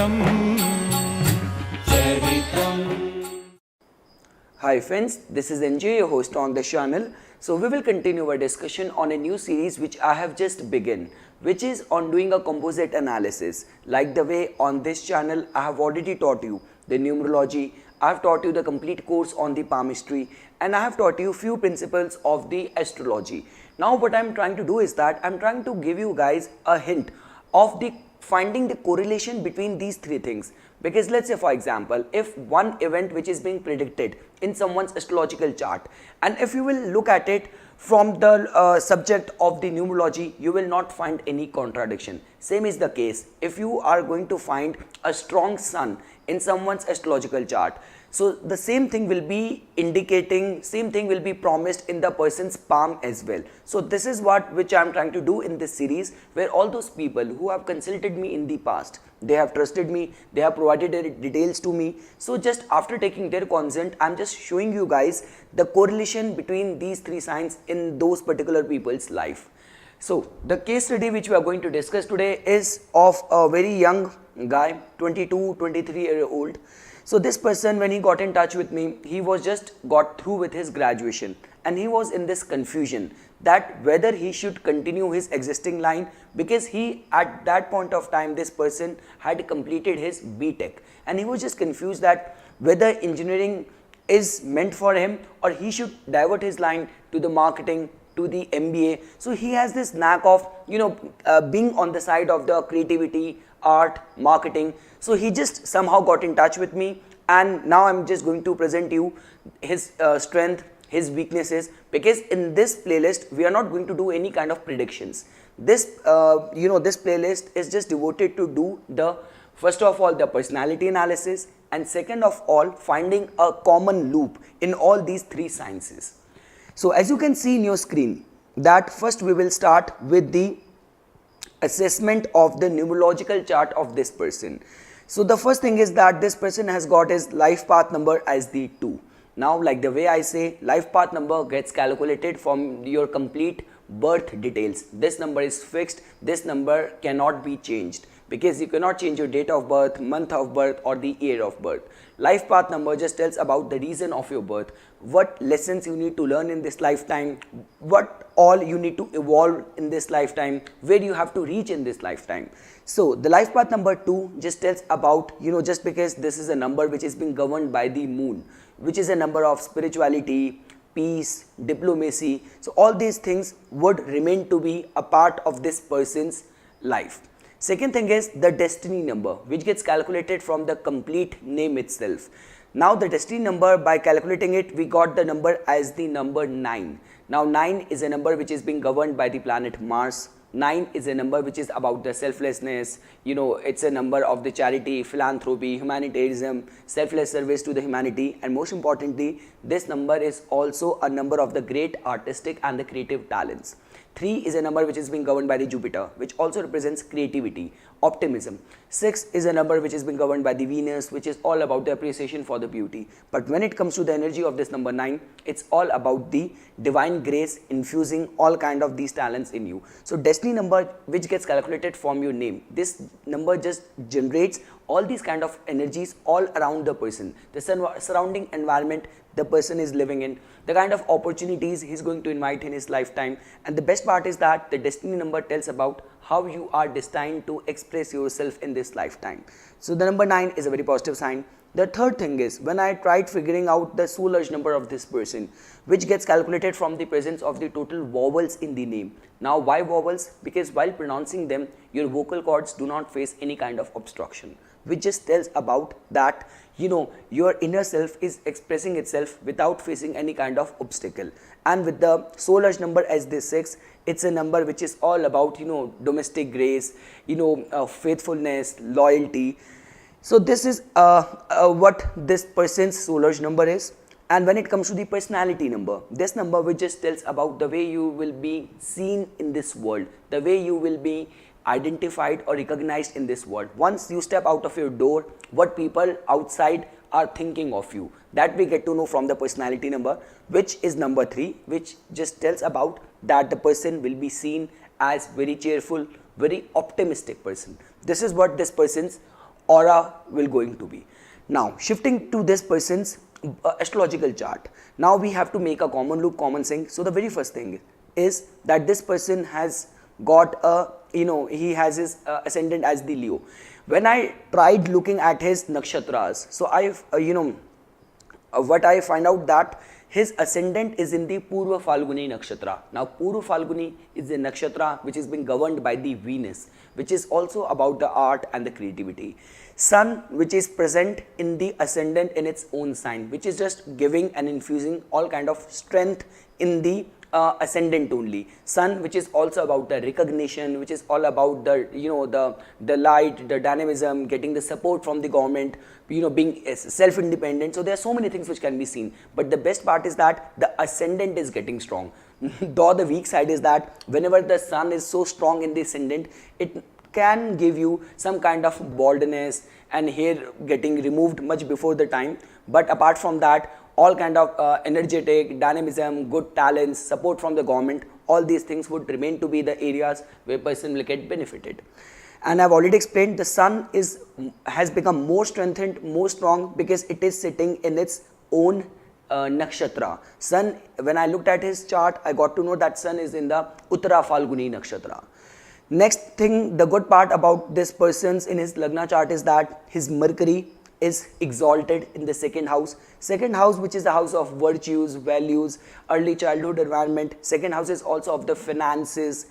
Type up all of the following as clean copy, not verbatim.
चरितं Hi friends, this is NJ, your host on the channel. So we will continue our discussion on a new series which I have just begun, which is on doing a composite analysis. Like the way on this channel I have already taught you the numerology, I have taught you the complete course on the palmistry, and I have taught you few principles of the astrology. Now what I am trying to do is that I am trying to give you guys a hint of the finding the correlation between these three things. Because let's say for example, if one event which is being predicted in someone's astrological chart, and if you will look at it from the subject of the numerology, you will not find any contradiction. Same is the case if you are going to find a strong sun in someone's astrological chart. So the same thing will be indicating, same thing will be promised in the person's palm as well. So this is what which I am trying to do in this series, where all those people who have consulted me in the past, they have trusted me, they have provided their details to me. So just after taking their consent, I am just showing you guys the correlation between these three signs in those particular people's life. So the case study which we are going to discuss today is of a very young guy, 22, 23-year-old. So this person, when he got in touch with me, he was just got through with his graduation, and he was in this confusion that whether he should continue his existing line, because he at that point of time, this person had completed his BTech, and he was just confused that whether engineering is meant for him or he should divert his line to the marketing, to the MBA. So he has this knack of being on the side of the creativity, art, marketing. So he just somehow got in touch with me, and now I'm just going to present you his strength, his weaknesses, because in this playlist we are not going to do any kind of predictions. This this playlist is just devoted to do the first of all the personality analysis, and second of all finding a common loop in all these three sciences. So as you can see in your screen, that first we will start with the assessment of the numerological chart of this person. So the first thing is that this person has got his life path number as the 2. Now like the way I say, life path number gets calculated from your complete birth details. This number is fixed, this number cannot be changed, because you cannot change your date of birth, month of birth or the year of birth. Life path number just tells about the reason of your birth, what lessons you need to learn in this lifetime, what all you need to evolve in this lifetime, where you have to reach in this lifetime. So the life path number 2 just tells about, just because this is a number which is being governed by the moon, which is a number of spirituality, peace, diplomacy. So all these things would remain to be a part of this person's life. Second thing is the destiny number, which gets calculated from the complete name itself. Now the destiny number, by calculating it, we got the number as the number 9. Now 9 is a number which is being governed by the planet Mars. 9 is a number which is about the selflessness, it's a number of the charity, philanthropy, humanitarianism, selfless service to the humanity, and most importantly, this number is also a number of the great artistic and the creative talents. 3 is a number which is being governed by the Jupiter, which also represents creativity, optimism. 6 is a number which is being governed by the Venus, which is all about the appreciation for the beauty. But when it comes to the energy of this number 9, it's all about the divine grace infusing all kind of these talents in you. So destiny number, which gets calculated from your name, this number just generates all these kind of energies all around the person, the surrounding environment the person is living in, the kind of opportunities he's going to invite in his lifetime. And the best part is that the destiny number tells about how you are destined to express yourself in this lifetime. So the number 9 is a very positive sign. The third thing is, when I tried figuring out the soul urge number of this person, which gets calculated from the presence of the total vowels in the name. Now why vowels? Because while pronouncing them, your vocal cords do not face any kind of obstruction, which just tells about that your inner self is expressing itself without facing any kind of obstacle. And with the soul urge number as the 6, it's a number which is all about domestic grace, faithfulness, loyalty. So this is what this person's soul urge number is. And when it comes to the personality number, this number which just tells about the way you will be seen in this world, the way you will be identified or recognized in this world. Once you step out of your door, what people outside are thinking of you, that we get to know from the personality number, which is number 3, which just tells about that the person will be seen as very cheerful, very optimistic person. This is what this person's aura will going to be. Now shifting to this person's astrological chart, now we have to make a common loop, common sync. So the very first thing is that this person has got a, he has his ascendant as the Leo. When I tried looking at his nakshatras, so I what I find out that his ascendant is in the Purva Falguni nakshatra. Now Purva Falguni is a nakshatra which is being governed by the Venus, which is also about the art and the creativity. Sun, which is present in the ascendant in its own sign, which is just giving and infusing all kind of strength in the ascendant only. Sun, which is also about the recognition, which is all about the the light, the dynamism, getting the support from the government, being self-independent. So there are so many things which can be seen, but the best part is that the ascendant is getting strong. Though the weak side is that whenever the sun is so strong in the ascendant, it can give you some kind of baldness and hair getting removed much before the time. But apart from that, all kind of energetic, dynamism, good talents, support from the government, all these things would remain to be the areas where person will get benefited. And I've already explained the sun has become more strengthened, more strong, because it is sitting in its own nakshatra. Sun, when I looked at his chart, I got to know that sun is in the Uttara Falguni nakshatra. Next thing, the good part about this person's in his Lagna chart is that his Mercury is exalted in the second house. Second house, which is the house of virtues, values, early childhood environment. Second house is also of the finances,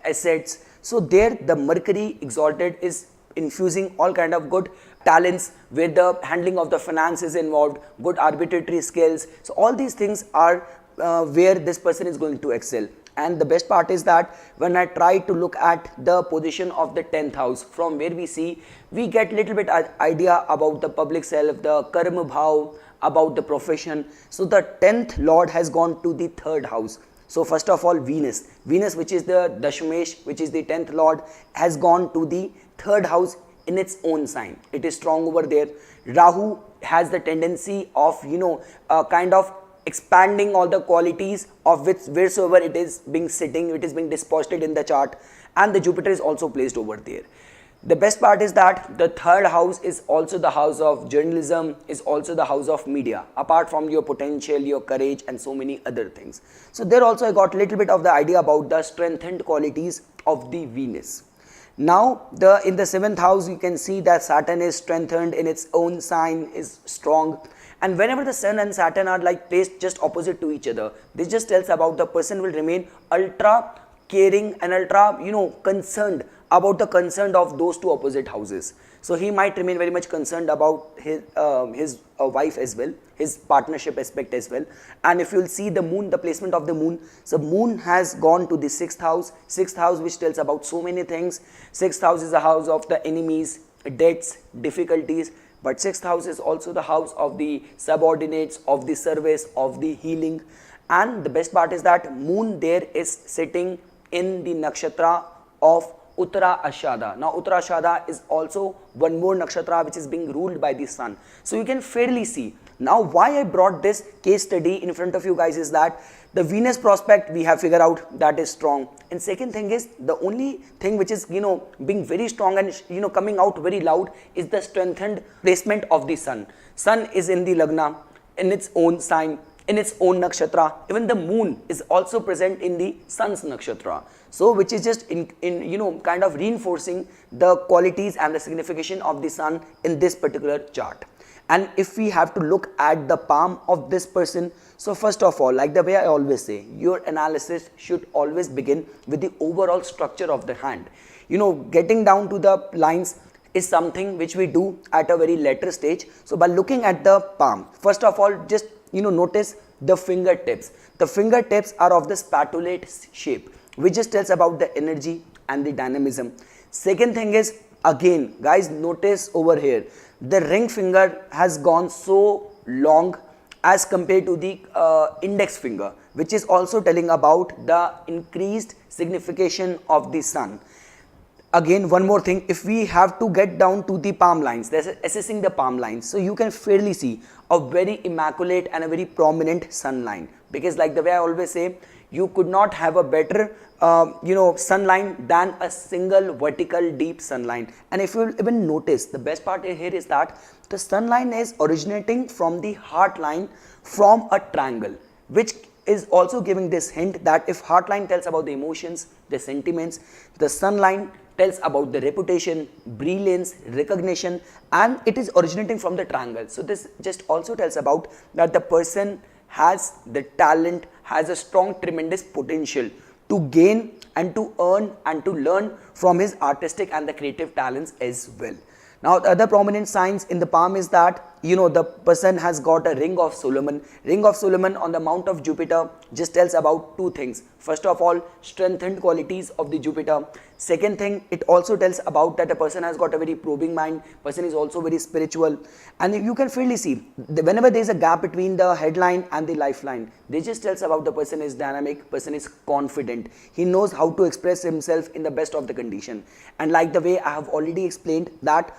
assets. So there the Mercury exalted is infusing all kind of good talents where the handling of the finance is involved, good arbitrary skills. So all these things are where this person is going to excel. And the best part is that when I try to look at the position of the 10th house, from where we see, we get little bit idea about the public self, the karma bhav, about the profession. So the 10th lord has gone to the 3rd house. So first of all, Venus, which is the Dashmesh, which is the 10th lord, has gone to the 3rd house in its own sign. It is strong over there. Rahu has the tendency of, kind of expanding all the qualities of which wheresoever it is being sitting, it is being deposited in the chart, and the Jupiter is also placed over there. The best part is that the 3rd house is also the house of journalism, is also the house of media, apart from your potential, your courage, and so many other things. So there also I got a little bit of the idea about the strengthened qualities of the Venus. Now in the 7th house, you can see that Saturn is strengthened in its own sign, is strong. And whenever the Sun and Saturn are like placed just opposite to each other, this just tells about the person will remain ultra caring and ultra, concerned about the concern of those two opposite houses. So he might remain very much concerned about his wife as well, his partnership aspect as well. And if you'll see the moon, the placement of the moon, so moon has gone to the 6th house, which tells about so many things. 6th house is the house of the enemies, debts, difficulties. But 6th house is also the house of the subordinates, of the service, of the healing. And the best part is that moon there is sitting in the nakshatra of Uttara Ashada. Now Uttara Ashada is also one more nakshatra which is being ruled by the sun. So you can fairly see. Now why I brought this case study in front of you guys is that the Venus prospect we have figured out that is strong. And second thing is, the only thing which is being very strong and coming out very loud is the strengthened placement of the sun. Sun is in the Lagna, in its own sign, in its own nakshatra. Even the moon is also present in the sun's nakshatra. So which is just in kind of reinforcing the qualities and the signification of the sun in this particular chart. And if we have to look at the palm of this person, so first of all, like the way I always say, your analysis should always begin with the overall structure of the hand. Getting down to the lines is something which we do at a very later stage. So by looking at the palm, first of all, just notice the fingertips. The fingertips are of the spatulate shape, which just tells about the energy and the dynamism. Second thing is, again, guys, notice over here, the ring finger has gone so long as compared to the index finger, which is also telling about the increased signification of the sun. Again, one more thing, if we have to get down to the palm lines, there's assessing the palm lines, so you can fairly see a very immaculate and a very prominent sun line, because like the way I always say, you could not have a better sun line than a single vertical deep sun line. And if you even notice, the best part here is that the sun line is originating from the heart line from a triangle, which is also giving this hint that if heart line tells about the emotions, the sentiments, the sun line tells about the reputation, brilliance, recognition, and it is originating from the triangle. So this just also tells about that the person has the talent, has a strong tremendous potential to gain and to earn and to learn from his artistic and the creative talents as well. Now the other prominent signs in the palm is that the person has got a ring of Solomon. Ring of Solomon on the mount of Jupiter just tells about two things. First of all, strengthened qualities of the Jupiter. Second thing, it also tells about that a person has got a very probing mind, person is also very spiritual. And you can clearly see whenever there is a gap between the headline and the lifeline, this just tells about the person is dynamic, person is confident, he knows how to express himself in the best of the condition. And like the way I have already explained that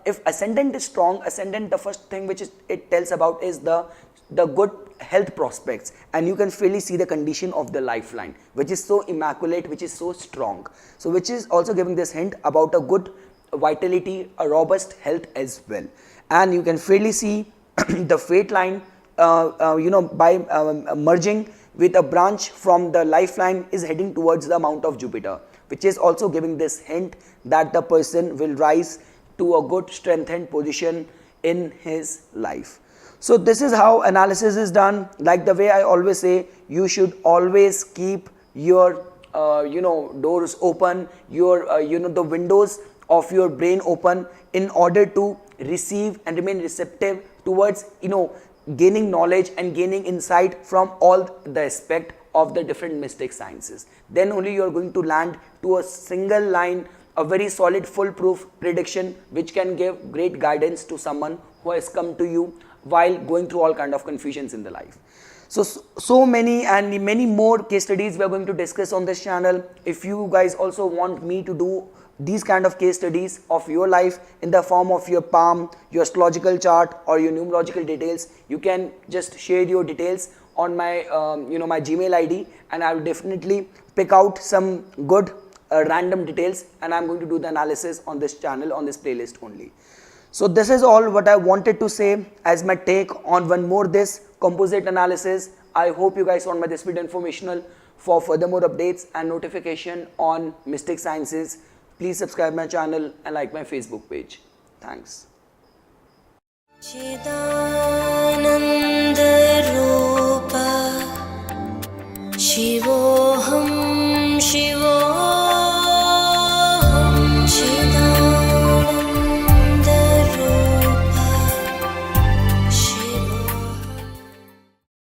if ascendant is strong, ascendant, the first thing which it tells about is the good health prospects, and you can really see the condition of the lifeline, which is so immaculate, which is so strong. So which is also giving this hint about a good vitality, a robust health as well. And you can really see the fate line by merging with a branch from the lifeline is heading towards the mount of Jupiter, which is also giving this hint that the person will rise to a good strengthened position in his life. So this is how analysis is done. Like the way I always say, you should always keep your doors open, your the windows of your brain open in order to receive and remain receptive towards gaining knowledge and gaining insight from all the aspect of the different mystic sciences. Then only you are going to land to a single line, a very solid foolproof prediction which can give great guidance to someone who has come to you while going through all kind of confusions in the life. So many and many more case studies we are going to discuss on this channel. If you guys also want me to do these kind of case studies of your life in the form of your palm, your astrological chart, or your numerological details, you can just share your details on my my Gmail ID, and I will definitely pick out some good random details, and I'm going to do the analysis on this channel, on this playlist only. So this is all what I wanted to say as my take on one more this composite analysis. I hope you guys found this video informational. For further more updates and notification on mystic sciences, please subscribe my channel and like my Facebook page. Thanks. Chidananda Rupa Shivo